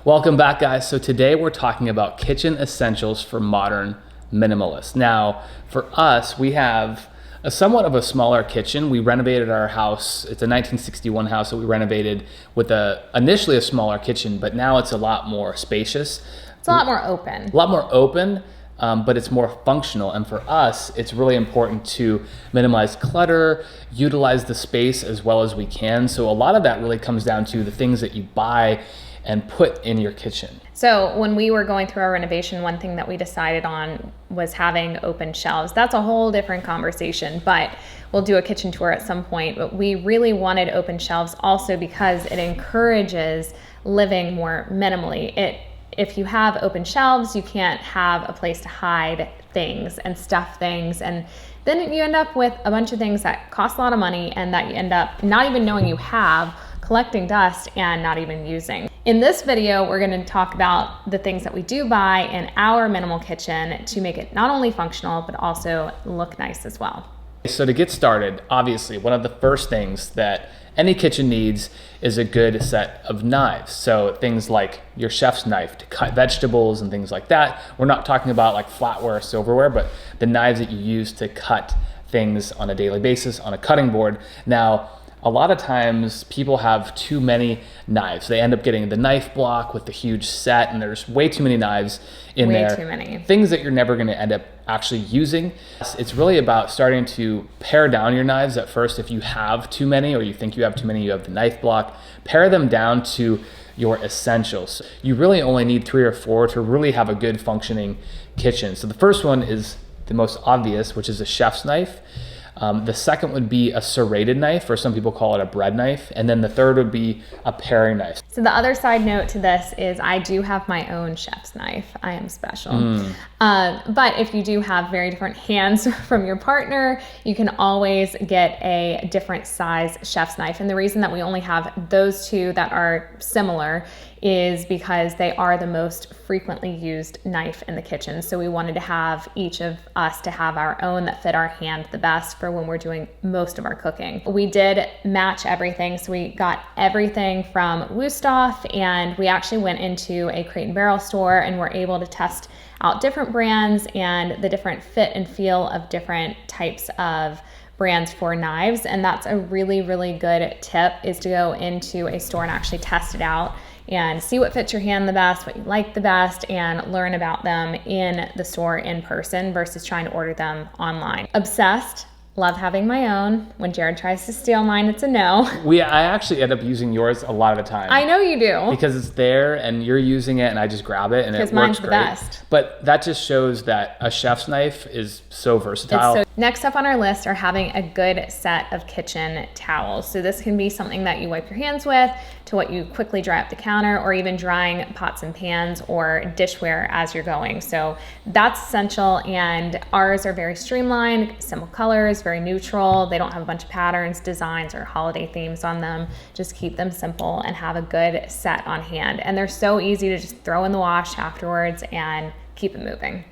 Welcome back, guys. So today we're talking about kitchen essentials for modern minimalists. Now, for us, we have a somewhat of a smaller kitchen. We renovated our house. It's a 1961 house that we renovated with initially a smaller kitchen, but now it's a lot more spacious. It's a lot more open. A lot more open, but it's more functional. And for us, it's really important to minimize clutter, utilize the space as well as we can. So a lot of that really comes down to the things that you buy and put in your kitchen. So when we were going through our renovation, one thing that we decided on was having open shelves. That's a whole different conversation, but we'll do a kitchen tour at some point. But we really wanted open shelves also because it encourages living more minimally. If you have open shelves, you can't have a place to hide things and stuff things, and then you end up with a bunch of things that cost a lot of money and that you end up not even knowing you have, collecting dust and not even using. In this video, we're going to talk about the things that we do buy in our minimal kitchen to make it not only functional, but also look nice as well. So to get started, obviously, one of the first things that any kitchen needs is a good set of knives. So things like your chef's knife to cut vegetables and things like that. We're not talking about like flatware, silverware, but the knives that you use to cut things on a daily basis on a cutting board. Now, a lot of times people have too many knives. They end up getting the knife block with the huge set, and there's way too many knives in there. Way too many. Things that you're never going to end up actually using. It's really about starting to pare down your knives at first. If you have too many or you think you have too many, you have the knife block, pare them down to your essentials. You really only need 3 or 4 to really have a good functioning kitchen. So the first one is the most obvious, which is a chef's knife. The second would be a serrated knife, or some people call it a bread knife. And then the third would be a paring knife. So the other side note to this is I do have my own chef's knife. I am special. But if you do have very different hands from your partner, you can always get a different size chef's knife. And the reason that we only have those two that are similar is because they are the most frequently used knife in the kitchen. So we wanted to have each of us to have our own that fit our hand the best for when we're doing most of our cooking. We did match everything. So we got everything from Wusthof, and we actually went into a Crate and Barrel store and were able to test out different brands and the different fit and feel of different types of brands for knives. And that's a really, really good tip, is to go into a store and actually test it out and see what fits your hand the best, what you like the best, and learn about them in the store in person versus trying to order them online. Obsessed. Love having my own. When Jared tries to steal mine, it's a no. I actually end up using yours a lot of the time. I know you do. Because it's there and you're using it and I just grab it and it works great. Because mine's the best. But that just shows that a chef's knife is so versatile. Next up on our list are having a good set of kitchen towels. So this can be something that you wipe your hands with, to what you quickly dry up the counter, or even drying pots and pans or dishware as you're going. So that's essential, and ours are very streamlined, simple colors, very neutral. They don't have a bunch of patterns, designs, or holiday themes on them. Just keep them simple and have a good set on hand. And they're so easy to just throw in the wash afterwards and keep it moving.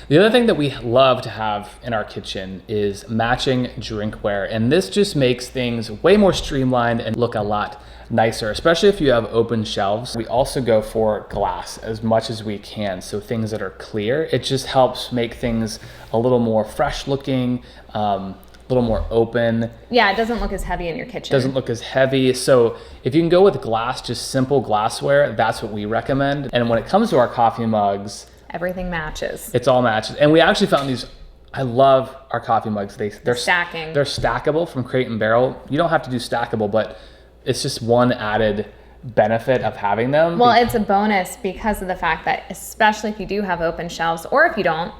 The other thing that we love to have in our kitchen is matching drinkware. And this just makes things way more streamlined and look a lot nicer, especially if you have open shelves. We also go for glass as much as we can, so things that are clear. It just helps make things a little more fresh looking, a little more open. Yeah, it doesn't look as heavy in your kitchen. Doesn't look as heavy. So if you can go with glass, just simple glassware, that's what we recommend. And when it comes to our coffee mugs, everything matches. It's all matches. And we actually found these, I love our coffee mugs. They're stacking. They're stackable from Crate and Barrel. You don't have to do stackable, but it's just one added benefit of having them. Well, it's a bonus because of the fact that, especially if you do have open shelves, or if you don't,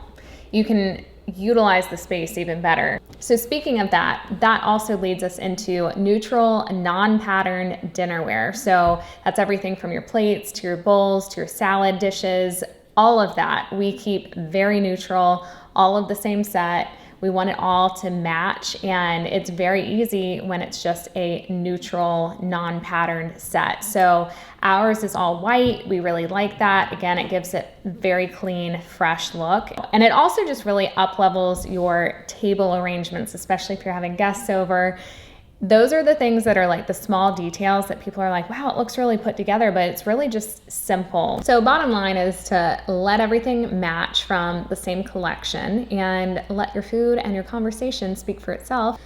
you can utilize the space even better. So speaking of that also leads us into neutral, non-pattern dinnerware. So that's everything from your plates to your bowls to your salad dishes. All of that we keep very neutral, all of the same set. We want it all to match, and it's very easy when it's just a neutral, non-patterned set. So ours is all white. We really like that. Again, it gives it very clean, fresh look. And it also just really up levels your table arrangements, especially if you're having guests over. Those are the things that are like the small details that people are like, wow, it looks really put together, but it's really just simple. So bottom line is to let everything match from the same collection and let your food and your conversation speak for itself.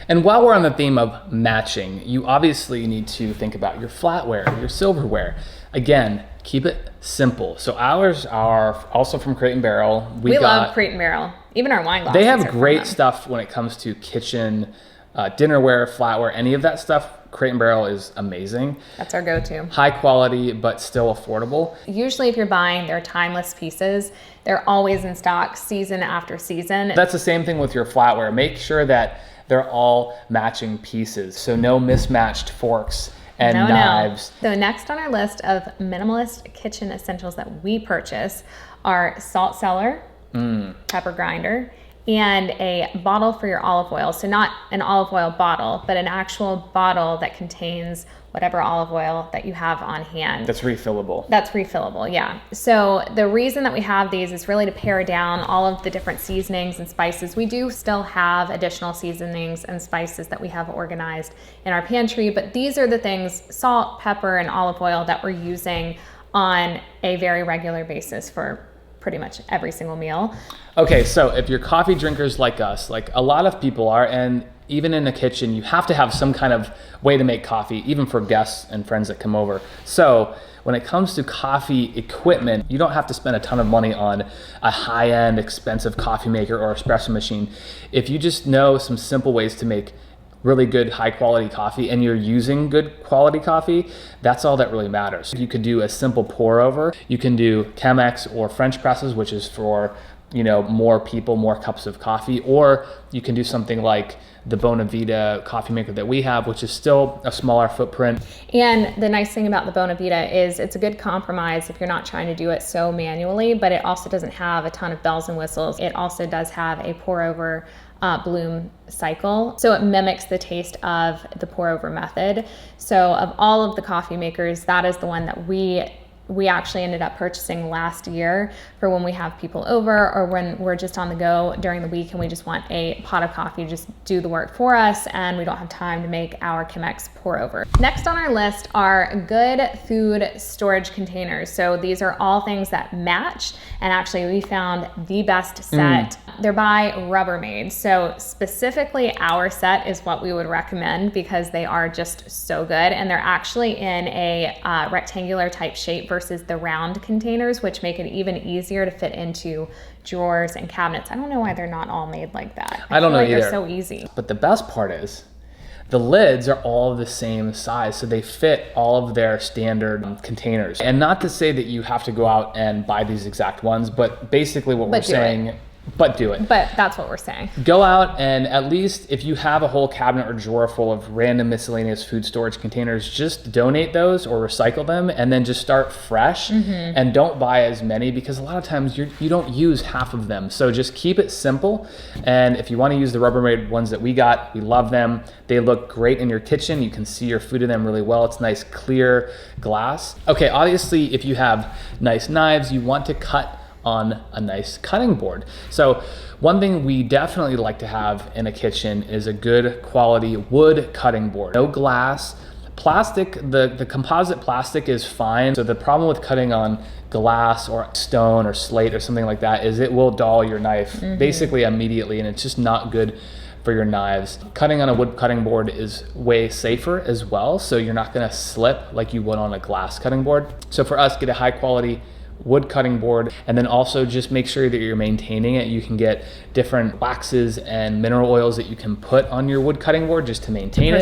And while we're on the theme of matching, you obviously need to think about your flatware, your silverware. Again, keep it simple. So ours are also from Crate & Barrel. We love Crate & Barrel. Even our wine glasses. They have great stuff when it comes to kitchen, dinnerware, flatware, any of that stuff. Crate & Barrel is amazing. That's our go-to. High quality, but still affordable. Usually if you're buying their timeless pieces, they're always in stock season after season. That's the same thing with your flatware. Make sure that they're all matching pieces. So no mismatched forks and knives. So next on our list of minimalist kitchen essentials that we purchase are salt cellar, pepper grinder, and a bottle for your olive oil. So not an olive oil bottle, but an actual bottle that contains whatever olive oil that you have on hand. That's refillable. That's refillable, yeah. So the reason that we have these is really to pare down all of the different seasonings and spices. We do still have additional seasonings and spices that we have organized in our pantry, but these are the things, salt, pepper, and olive oil, that we're using on a very regular basis for pretty much every single meal. Okay, so if you're coffee drinkers like us, like a lot of people are, and even in the kitchen, you have to have some kind of way to make coffee, even for guests and friends that come over. So when it comes to coffee equipment, you don't have to spend a ton of money on a high-end, expensive coffee maker or espresso machine. If you just know some simple ways to make really good high quality coffee and you're using good quality coffee, that's all that really matters. You could do a simple pour over. You can do Chemex or French presses, which is for, you know, more people, more cups of coffee, or you can do something like the Bonavita coffee maker that we have, which is still a smaller footprint. And the nice thing about the Bonavita is it's a good compromise if you're not trying to do it so manually, but it also doesn't have a ton of bells and whistles. It also does have a pour over bloom cycle. So it mimics the taste of the pour over method. So of all of the coffee makers, that is the one that we actually ended up purchasing last year for when we have people over or when we're just on the go during the week and we just want a pot of coffee to just do the work for us and we don't have time to make our Chemex pour over. Next on our list are good food storage containers. So these are all things that match, and actually we found the best set. They're by Rubbermaid. So specifically our set is what we would recommend because they are just so good, and they're actually in a rectangular type shape versus the round containers, which make it even easier to fit into drawers and cabinets. I don't know why they're not all made like that. I don't know either. They're so easy. But the best part is the lids are all the same size, so they fit all of their standard containers. And not to say that you have to go out and buy these exact ones, but basically what we're saying, but do it. But that's what we're saying. Go out and at least if you have a whole cabinet or drawer full of random miscellaneous food storage containers, just donate those or recycle them and then just start fresh. And don't buy as many because a lot of times you don't use half of them. So just keep it simple. And if you want to use the Rubbermaid ones that we got, we love them. They look great in your kitchen. You can see your food in them really well. It's nice clear glass. Okay, obviously if you have nice knives, you want to cut on a nice cutting board. So one thing we definitely like to have in a kitchen is a good quality wood cutting board. No glass. Plastic, the composite plastic is fine. So the problem with cutting on glass or stone or slate or something like that is it will dull your knife basically immediately, and it's just not good for your knives. Cutting on a wood cutting board is way safer as well, so you're not gonna slip like you would on a glass cutting board. So for us, get a high quality wood cutting board, and then also just make sure that you're maintaining it. You can get different waxes and mineral oils that you can put on your wood cutting board just to maintain it.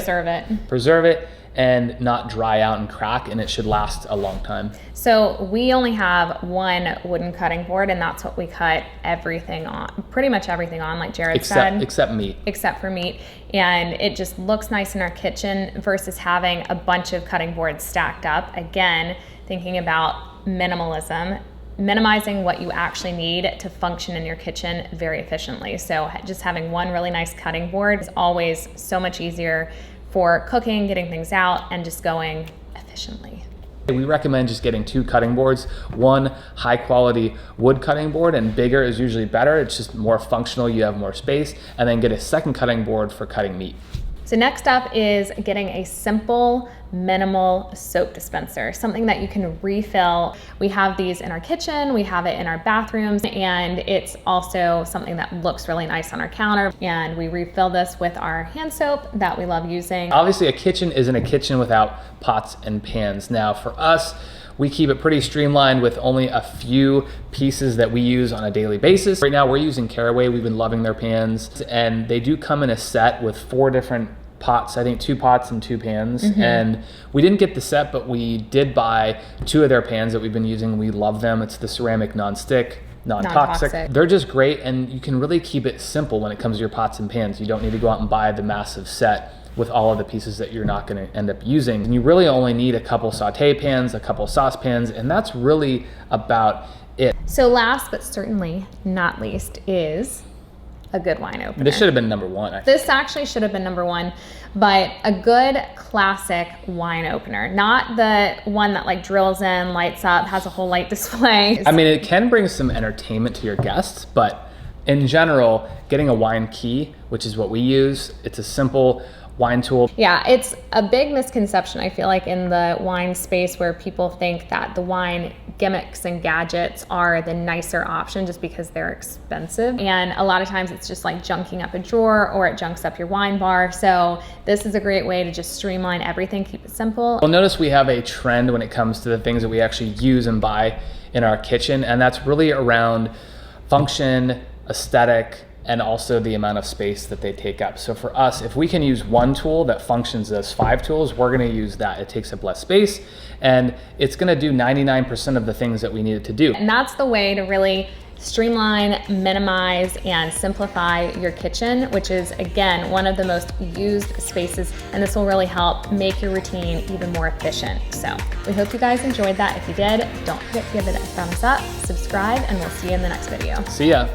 Preserve it and not dry out and crack, and it should last a long time. So we only have one wooden cutting board, and that's what we cut everything on, pretty much everything on, like Jared said. Except meat. Except for meat. And it just looks nice in our kitchen versus having a bunch of cutting boards stacked up. Again, thinking about minimalism, minimizing what you actually need to function in your kitchen very efficiently. So just having one really nice cutting board is always so much easier for cooking, getting things out, and just going efficiently. We recommend just getting 2 cutting boards, one high quality wood cutting board, and bigger is usually better. It's just more functional, you have more space, and then get a second cutting board for cutting meat. So next up is getting a simple, minimal soap dispenser, something that you can refill. We have these in our kitchen, we have it in our bathrooms, and it's also something that looks really nice on our counter. And we refill this with our hand soap that we love using. Obviously, a kitchen isn't a kitchen without pots and pans. Now, for us, we keep it pretty streamlined with only a few pieces that we use on a daily basis. Right now, we're using Caraway. We've been loving their pans, and they do come in a set with 4 different pots, I think 2 pots and 2 pans. And we didn't get the set, but we did buy 2 of their pans that we've been using. We love them. It's the ceramic non-stick, non-toxic. They're just great, and you can really keep it simple when it comes to your pots and pans. You don't need to go out and buy the massive set with all of the pieces that you're not going to end up using. And you really only need a couple saute pans, a couple saucepans, and that's really about it. So last but certainly not least is a good wine opener. This should have been number 1. This actually should have been number 1, but a good classic wine opener, not the one that like drills in, lights up, has a whole light display. I mean, it can bring some entertainment to your guests, but in general, getting a wine key, which is what we use, it's a simple wine tool. Yeah, it's a big misconception, I feel like, in the wine space, where people think that the wine gimmicks and gadgets are the nicer option just because they're expensive. And a lot of times it's just like junking up a drawer, or it junks up your wine bar. So this is a great way to just streamline everything, keep it simple. You'll notice we have a trend when it comes to the things that we actually use and buy in our kitchen, and that's really around function, aesthetic, and also the amount of space that they take up. So for us, if we can use one tool that functions as 5 tools, we're gonna use that. It takes up less space, and it's gonna do 99% of the things that we need it to do. And that's the way to really streamline, minimize, and simplify your kitchen, which is, again, one of the most used spaces, and this will really help make your routine even more efficient. So we hope you guys enjoyed that. If you did, don't forget to give it a thumbs up, subscribe, and we'll see you in the next video. See ya.